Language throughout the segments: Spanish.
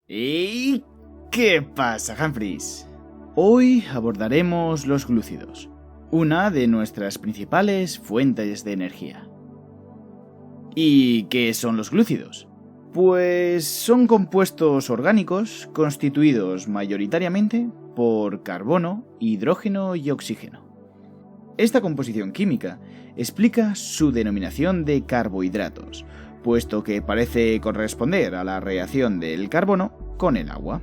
¿Y qué pasa, Humphries? Hoy abordaremos los glúcidos, una de nuestras principales fuentes de energía. ¿Y qué son los glúcidos? Pues son compuestos orgánicos constituidos mayoritariamente por carbono, hidrógeno y oxígeno. Esta composición química explica su denominación de carbohidratos, puesto que parece corresponder a la reacción del carbono con el agua.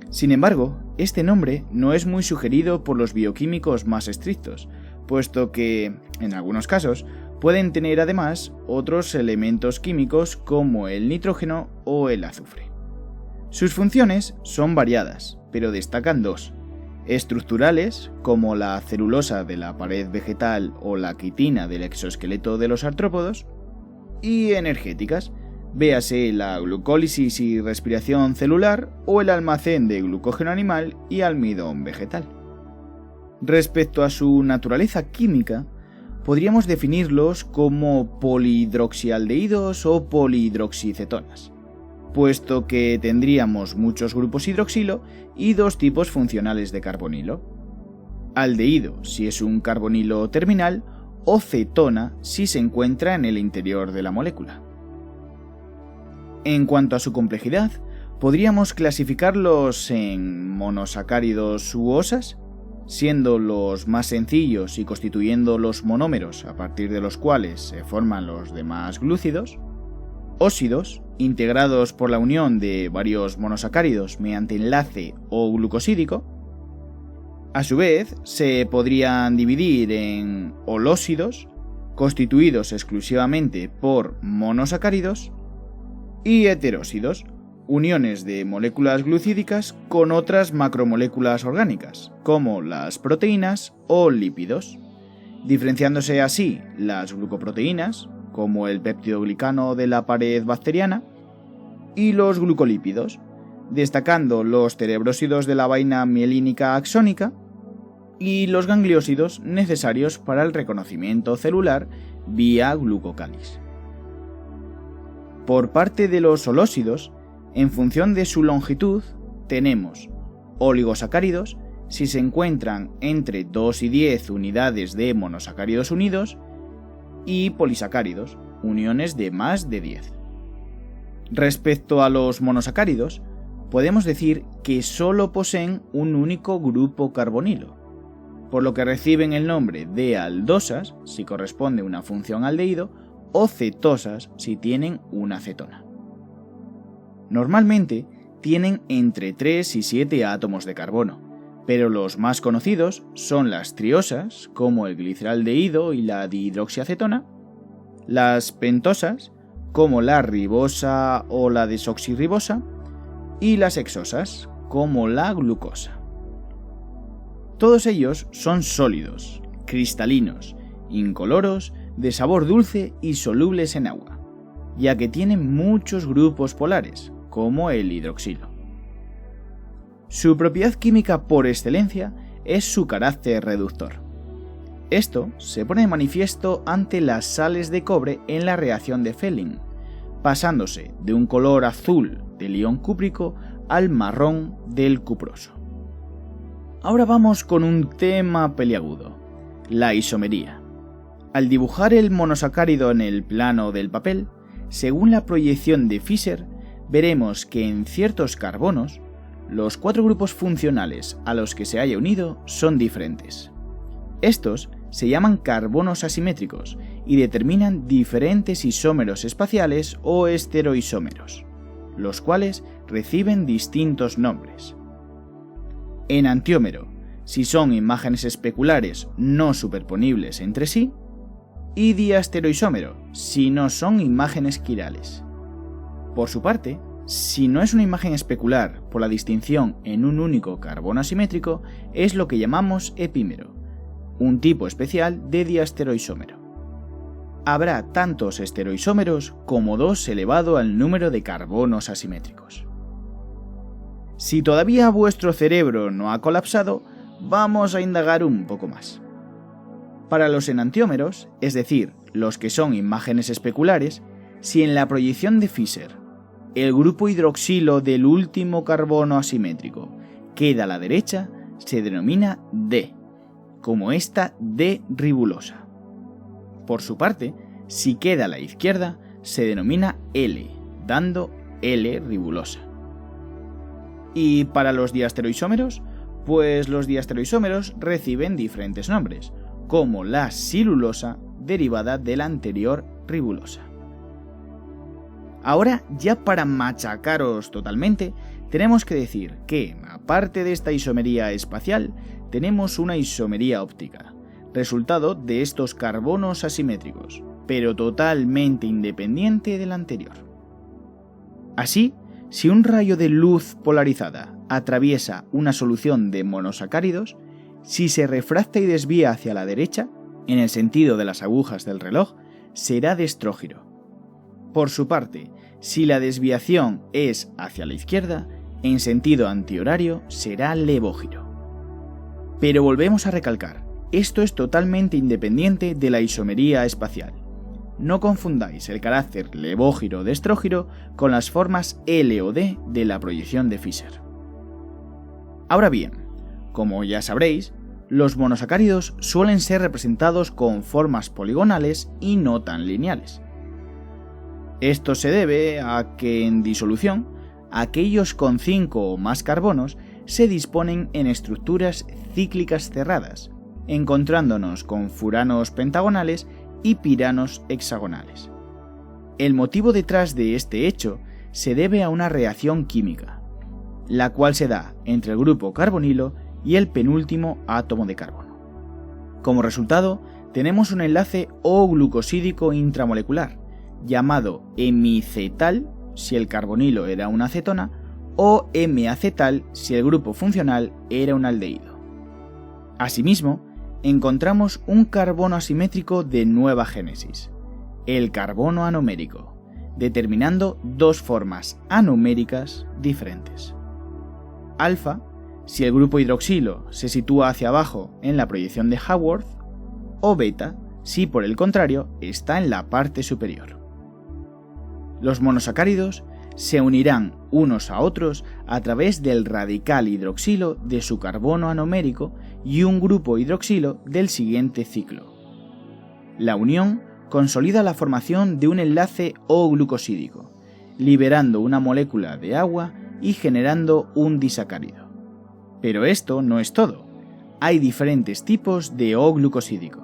Sin embargo, este nombre no es muy sugerido por los bioquímicos más estrictos, puesto que, en algunos casos, pueden tener además otros elementos químicos como el nitrógeno o el azufre. Sus funciones son variadas, pero destacan dos: estructurales, como la celulosa de la pared vegetal o la quitina del exoesqueleto de los artrópodos, y energéticas, véase la glucólisis y respiración celular o el almacén de glucógeno animal y almidón vegetal. Respecto a su naturaleza química, podríamos definirlos como polihidroxialdehídos o polihidroxicetonas, puesto que tendríamos muchos grupos hidroxilo y dos tipos funcionales de carbonilo: aldehído si es un carbonilo terminal o cetona si se encuentra en el interior de la molécula. En cuanto a su complejidad, podríamos clasificarlos en monosacáridos u osas, siendo los más sencillos y constituyendo los monómeros a partir de los cuales se forman los demás glúcidos; óxidos, integrados por la unión de varios monosacáridos mediante enlace o glucosídico. A su vez, se podrían dividir en holósidos, constituidos exclusivamente por monosacáridos, y heterósidos, uniones de moléculas glucídicas con otras macromoléculas orgánicas, como las proteínas o lípidos, diferenciándose así las glucoproteínas, como el peptidoglicano de la pared bacteriana, y los glucolípidos, destacando los cerebrósidos de la vaina mielínica axónica y los gangliósidos necesarios para el reconocimiento celular vía glucocáliz. Por parte de los holósidos, en función de su longitud, tenemos oligosacáridos si se encuentran entre 2 y 10 unidades de monosacáridos unidos, y polisacáridos, uniones de más de 10. Respecto a los monosacáridos, podemos decir que solo poseen un único grupo carbonilo, por lo que reciben el nombre de aldosas si corresponde una función aldehído o cetosas si tienen una cetona. Normalmente tienen entre 3 y 7 átomos de carbono, pero los más conocidos son las triosas, como el gliceraldehído y la dihidroxiacetona, las pentosas, como la ribosa o la desoxirribosa, y las hexosas, como la glucosa. Todos ellos son sólidos, cristalinos, incoloros, de sabor dulce y solubles en agua, ya que tienen muchos grupos polares, como el hidroxilo. Su propiedad química por excelencia es su carácter reductor. Esto se pone de manifiesto ante las sales de cobre en la reacción de Fehling, pasándose de un color azul del ion cúprico al marrón del cuproso. Ahora vamos con un tema peliagudo: la isomería. Al dibujar el monosacárido en el plano del papel, según la proyección de Fischer, veremos que en ciertos carbonos, los 4 grupos funcionales a los que se haya unido son diferentes. Estos se llaman carbonos asimétricos y determinan diferentes isómeros espaciales o estereoisómeros, los cuales reciben distintos nombres. Enantiómero, si son imágenes especulares no superponibles entre sí, y diastereoisómero, si no son imágenes quirales. Por su parte, si no es una imagen especular por la distinción en un único carbono asimétrico, es lo que llamamos epímero, un tipo especial de diastereoisómero. Habrá tantos estereoisómeros como 2 elevado al número de carbonos asimétricos. Si todavía vuestro cerebro no ha colapsado, vamos a indagar un poco más. Para los enantiómeros, es decir, los que son imágenes especulares, si en la proyección de Fischer el grupo hidroxilo del último carbono asimétrico queda a la derecha, se denomina D, como esta D-ribulosa. Por su parte, si queda a la izquierda, se denomina L, dando L-ribulosa. ¿Y para los diastereoisómeros? Pues los diastereoisómeros reciben diferentes nombres, como la silulosa derivada de la anterior ribulosa. Ahora, ya para machacaros totalmente, tenemos que decir que, aparte de esta isomería espacial, tenemos una isomería óptica, resultado de estos carbonos asimétricos, pero totalmente independiente del anterior. Así, si un rayo de luz polarizada atraviesa una solución de monosacáridos, si se refracta y desvía hacia la derecha, en el sentido de las agujas del reloj, será de estrógiro. Por su parte, si la desviación es hacia la izquierda, en sentido antihorario, será levógiro. Pero volvemos a recalcar, esto es totalmente independiente de la isomería espacial. No confundáis el carácter levógiro de estrógiro con las formas L o D de la proyección de Fischer. Ahora bien, como ya sabréis, los monosacáridos suelen ser representados con formas poligonales y no tan lineales. Esto se debe a que en disolución, aquellos con 5 o más carbonos se disponen en estructuras cíclicas cerradas, encontrándonos con furanos pentagonales y piranos hexagonales. El motivo detrás de este hecho se debe a una reacción química, la cual se da entre el grupo carbonilo y el penúltimo átomo de carbono. Como resultado, tenemos un enlace O-glucosídico intramolecular, llamado hemicetal si el carbonilo era una acetona, o hemiacetal si el grupo funcional era un aldehído. Asimismo, encontramos un carbono asimétrico de nueva génesis, el carbono anomérico, determinando dos formas anoméricas diferentes. Alfa, si el grupo hidroxilo se sitúa hacia abajo en la proyección de Haworth, o beta, si por el contrario está en la parte superior. Los monosacáridos se unirán unos a otros a través del radical hidroxilo de su carbono anomérico y un grupo hidroxilo del siguiente ciclo. La unión consolida la formación de un enlace O-glucosídico, liberando una molécula de agua y generando un disacárido. Pero esto no es todo. Hay diferentes tipos de O-glucosídico.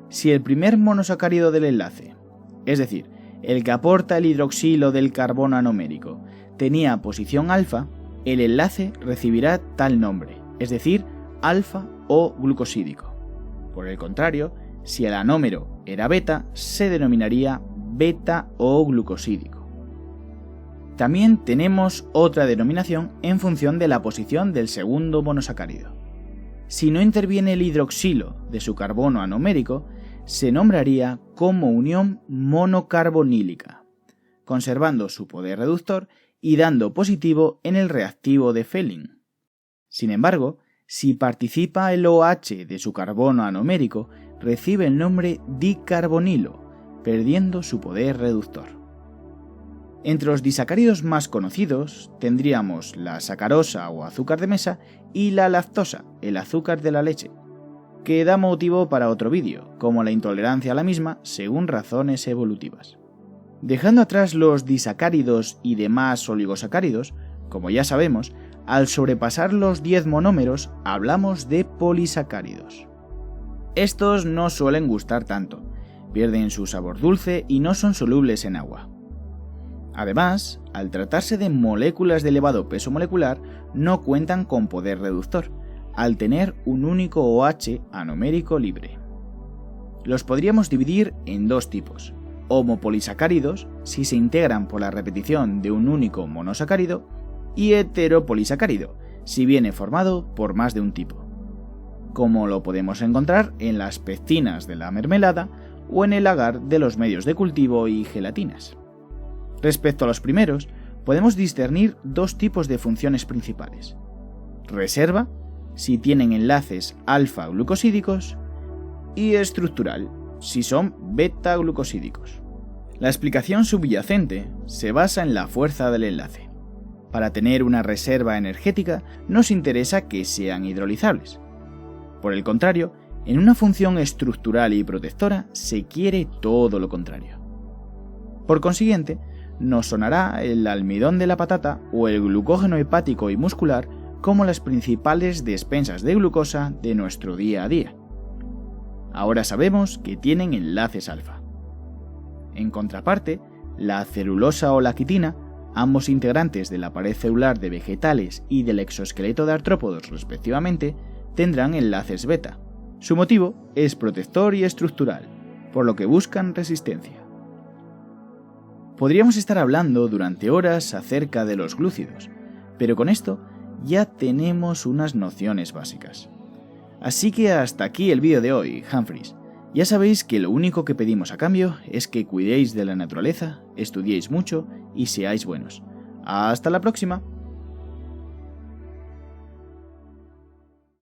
Si el primer monosacárido del enlace, es decir, el que aporta el hidroxilo del carbono anomérico, tenía posición alfa, el enlace recibirá tal nombre, es decir, alfa O-glucosídico. Por el contrario, si el anómero era beta, se denominaría beta O-glucosídico. También tenemos otra denominación en función de la posición del segundo monosacárido. Si no interviene el hidroxilo de su carbono anomérico, se nombraría como unión monocarbonílica, conservando su poder reductor y dando positivo en el reactivo de Fehling. Sin embargo, si participa el OH de su carbono anomérico, recibe el nombre dicarbonilo, perdiendo su poder reductor. Entre los disacáridos más conocidos tendríamos la sacarosa o azúcar de mesa y la lactosa, el azúcar de la leche, que da motivo para otro vídeo, como la intolerancia a la misma según razones evolutivas. Dejando atrás los disacáridos y demás oligosacáridos, como ya sabemos, al sobrepasar los 10 monómeros hablamos de polisacáridos. Estos no suelen gustar tanto, pierden su sabor dulce y no son solubles en agua. Además, al tratarse de moléculas de elevado peso molecular, no cuentan con poder reductor, al tener un único OH anomérico libre. Los podríamos dividir en dos tipos: homopolisacáridos, si se integran por la repetición de un único monosacárido, y heteropolisacárido, si viene formado por más de un tipo, como lo podemos encontrar en las pectinas de la mermelada o en el agar de los medios de cultivo y gelatinas. Respecto a los primeros, podemos discernir dos tipos de funciones principales: reserva, si tienen enlaces alfa-glucosídicos, y estructural, si son beta-glucosídicos. La explicación subyacente se basa en la fuerza del enlace. Para tener una reserva energética nos interesa que sean hidrolizables. Por el contrario, en una función estructural y protectora se quiere todo lo contrario. Por consiguiente, nos sonará el almidón de la patata o el glucógeno hepático y muscular como las principales despensas de glucosa de nuestro día a día. Ahora sabemos que tienen enlaces alfa. En contraparte, la celulosa o la quitina, ambos integrantes de la pared celular de vegetales y del exoesqueleto de artrópodos respectivamente, tendrán enlaces beta. Su motivo es protector y estructural, por lo que buscan resistencia. Podríamos estar hablando durante horas acerca de los glúcidos, pero con esto ya tenemos unas nociones básicas. Así que hasta aquí el vídeo de hoy, Humphreys. Ya sabéis que lo único que pedimos a cambio es que cuidéis de la naturaleza, estudiéis mucho y seáis buenos. ¡Hasta la próxima!